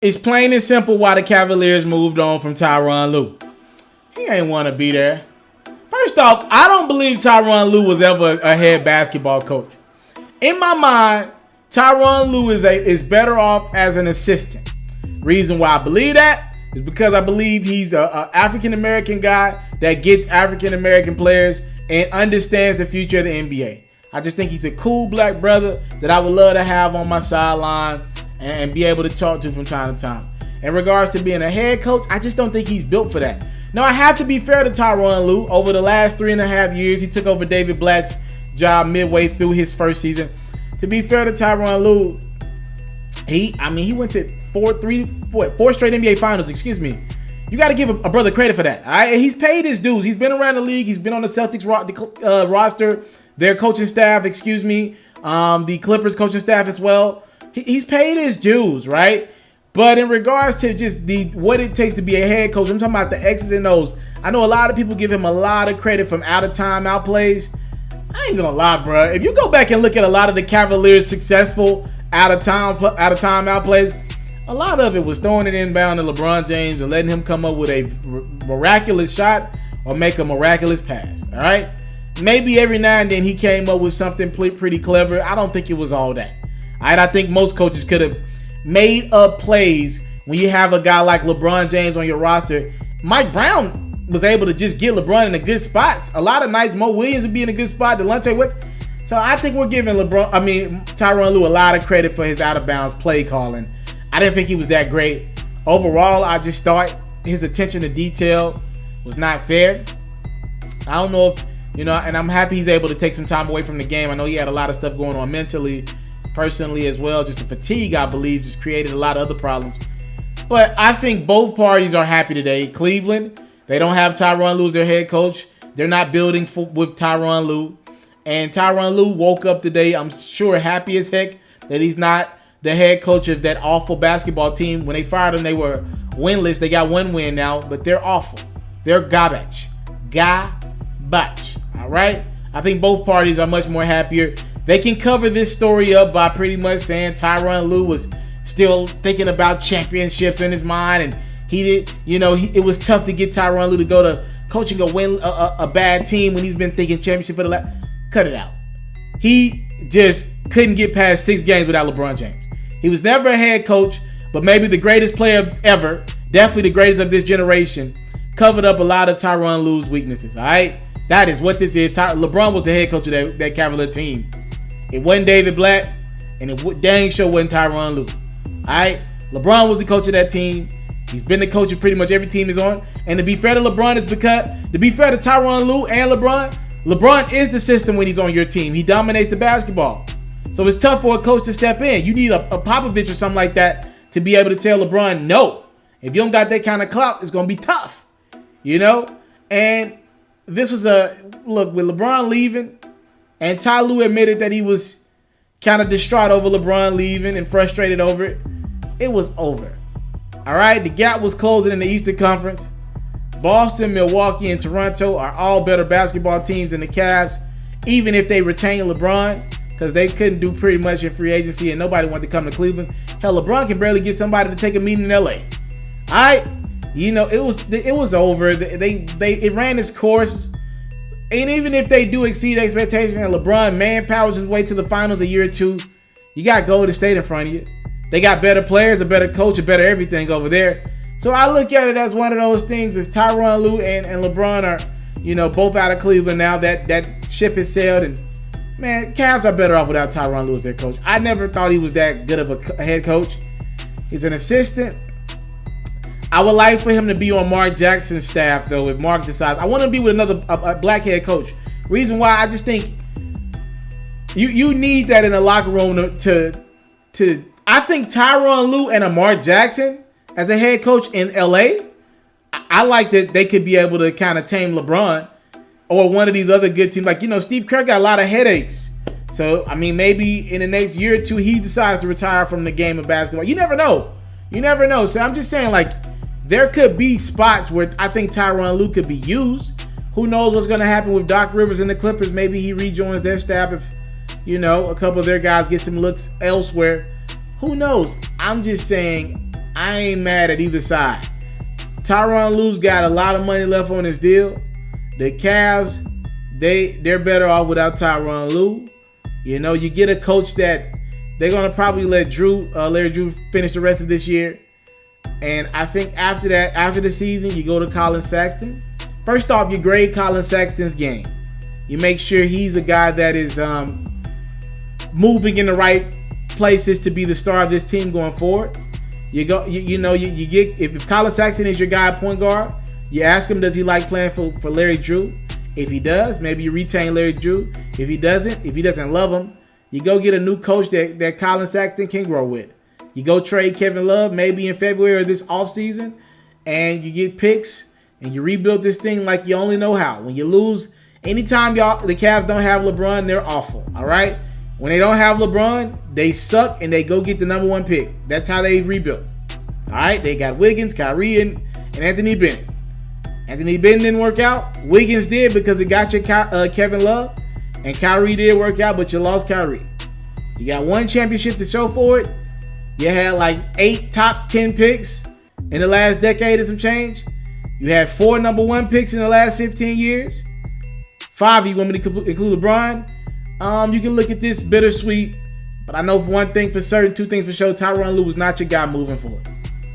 It's plain and simple why the Cavaliers moved on from Tyronn Lue. He ain't want to be there. First off, I don't believe Tyronn Lue was ever a head basketball coach. In my mind, Tyronn Lue is better off as an assistant. Reason why I believe that is because I believe he's an African-American guy that gets African-American players and understands the future of the NBA. I just think he's a cool black brother that I would love to have on my sideline and be able to talk to from time to time. In regards to being a head coach, I just don't think he's built for that. Now, I have to be fair to Tyronn Lue. Over the last 3.5 years, he took over David Blatt's job midway through his first season. To be fair to Tyronn Lue, he went to four straight NBA finals, excuse me. You got to give a brother credit for that. All right? He's paid his dues. He's been around the league. He's been on the Celtics roster, their coaching staff, the Clippers coaching staff as well. He's paid his dues, right? But in regards to just what it takes to be a head coach, I'm talking about the X's and O's. I know a lot of people give him a lot of credit from out of timeout plays. I ain't gonna lie, bro. If you go back and look at a lot of the Cavaliers' successful out of timeout plays, a lot of it was throwing it inbound to LeBron James and letting him come up with a miraculous shot or make a miraculous pass. All right, maybe every now and then he came up with something pretty clever. I don't think it was all that. All right, I think most coaches could have made up plays when you have a guy like LeBron James on your roster. Mike Brown was able to just get LeBron in a good spot. A lot of nights, Mo Williams would be in a good spot. Delonte West. So I think we're giving Tyronn Lue a lot of credit for his out of bounds play calling. I didn't think he was that great. Overall, I just thought his attention to detail was not fair. I don't know if, and I'm happy he's able to take some time away from the game. I know he had a lot of stuff going on mentally, personally as well. Just the fatigue, I believe, just created a lot of other problems. But I think both parties are happy today. Cleveland, they don't have Tyronn Lue as their head coach. They're not building with Tyronn Lue. And Tyronn Lue woke up today, I'm sure, happy as heck that he's not the head coach of that awful basketball team. When they fired him, they were winless. They got one win now, but they're awful. They're garbage. Garbage. All right? I think both parties are much more happier. They can cover this story up by pretty much saying Tyronn Lue was still thinking about championships in his mind, and it was tough to get Tyronn Lue to go to coaching a bad team when he's been thinking championship for the last. Cut it out. He just couldn't get past 6 games without LeBron James. He was never a head coach, but maybe the greatest player ever, definitely the greatest of this generation, covered up a lot of Tyronn Lue's weaknesses. All right, that is what this is. LeBron was the head coach of that Cavalier team. It wasn't David Blatt, and it dang sure wasn't Tyronn Lue. All right, LeBron was the coach of that team. He's been the coach of pretty much every team he's on. And to be fair to LeBron, to be fair to Tyronn Lue and LeBron is the system when he's on your team. He dominates the basketball. So it's tough for a coach to step in. You need a Popovich or something like that to be able to tell LeBron, no. If you don't got that kind of clout, it's going to be tough. And this was with LeBron leaving, and Ty Lue admitted that he was kind of distraught over LeBron leaving and frustrated over it. It was over. All right, the gap was closing in the Eastern Conference. Boston, Milwaukee, and Toronto are all better basketball teams than the Cavs, even if they retain LeBron, because they couldn't do pretty much in free agency and nobody wanted to come to Cleveland. Hell, LeBron can barely get somebody to take a meeting in LA. All right, it was over. It ran its course. And even if they do exceed expectations and LeBron manpowers his way to the finals a year or two, you got Golden State in front of you. They got better players, a better coach, a better everything over there. So I look at it as one of those things as Tyronn Lue and LeBron are, both out of Cleveland now. That ship has sailed. And, man, Cavs are better off without Tyronn Lue as their coach. I never thought he was that good of a head coach. He's an assistant. I would like for him to be on Mark Jackson's staff, though, if Mark decides. I want to be with a black head coach. Reason why, I just think you need that in the locker room to I think Tyronn Lue and a Mark Jackson as a head coach in LA, I like that they could be able to kind of tame LeBron or one of these other good teams. Like, Steve Kerr got a lot of headaches. So, maybe in the next year or two, he decides to retire from the game of basketball. You never know. So I'm just saying, there could be spots where I think Tyronn Lue could be used. Who knows what's going to happen with Doc Rivers and the Clippers? Maybe he rejoins their staff if, a couple of their guys get some looks elsewhere. Who knows? I'm just saying, I ain't mad at either side. Tyronn Lue's got a lot of money left on his deal. The Cavs, they're better off without Tyronn Lue. You know, you get a coach that they're gonna probably let Larry Drew finish the rest of this year. And I think after that, after the season, you go to Colin Sexton. First off, you grade Colin Sexton's game. You make sure he's a guy that is moving in the right places to be the star of this team going forward. You get if Colin Sexton is your guy at point guard, you ask him, does he like playing for Larry Drew? If he does, maybe you retain Larry Drew. If he doesn't love him, you go get a new coach that Colin Sexton can grow with. You go trade Kevin Love maybe in February or this offseason, and you get picks and you rebuild this thing like you only know how. When you lose, anytime the Cavs don't have LeBron, they're awful. All right? When they don't have LeBron, they suck and they go get the number 1 pick. That's how they rebuilt. All right? They got Wiggins, Kyrie, and Anthony Bennett. Anthony Bennett didn't work out. Wiggins did because it got you Kevin Love. And Kyrie did work out, but you lost Kyrie. You got 1 championship to show for it. You had like 8 top 10 picks in the last decade and some change. You had 4 number 1 picks in the last 15 years. 5 you want me to include LeBron. You can look at this bittersweet, but I know for one thing for certain, 2 things for sure, Tyronn Lue was not your guy moving forward.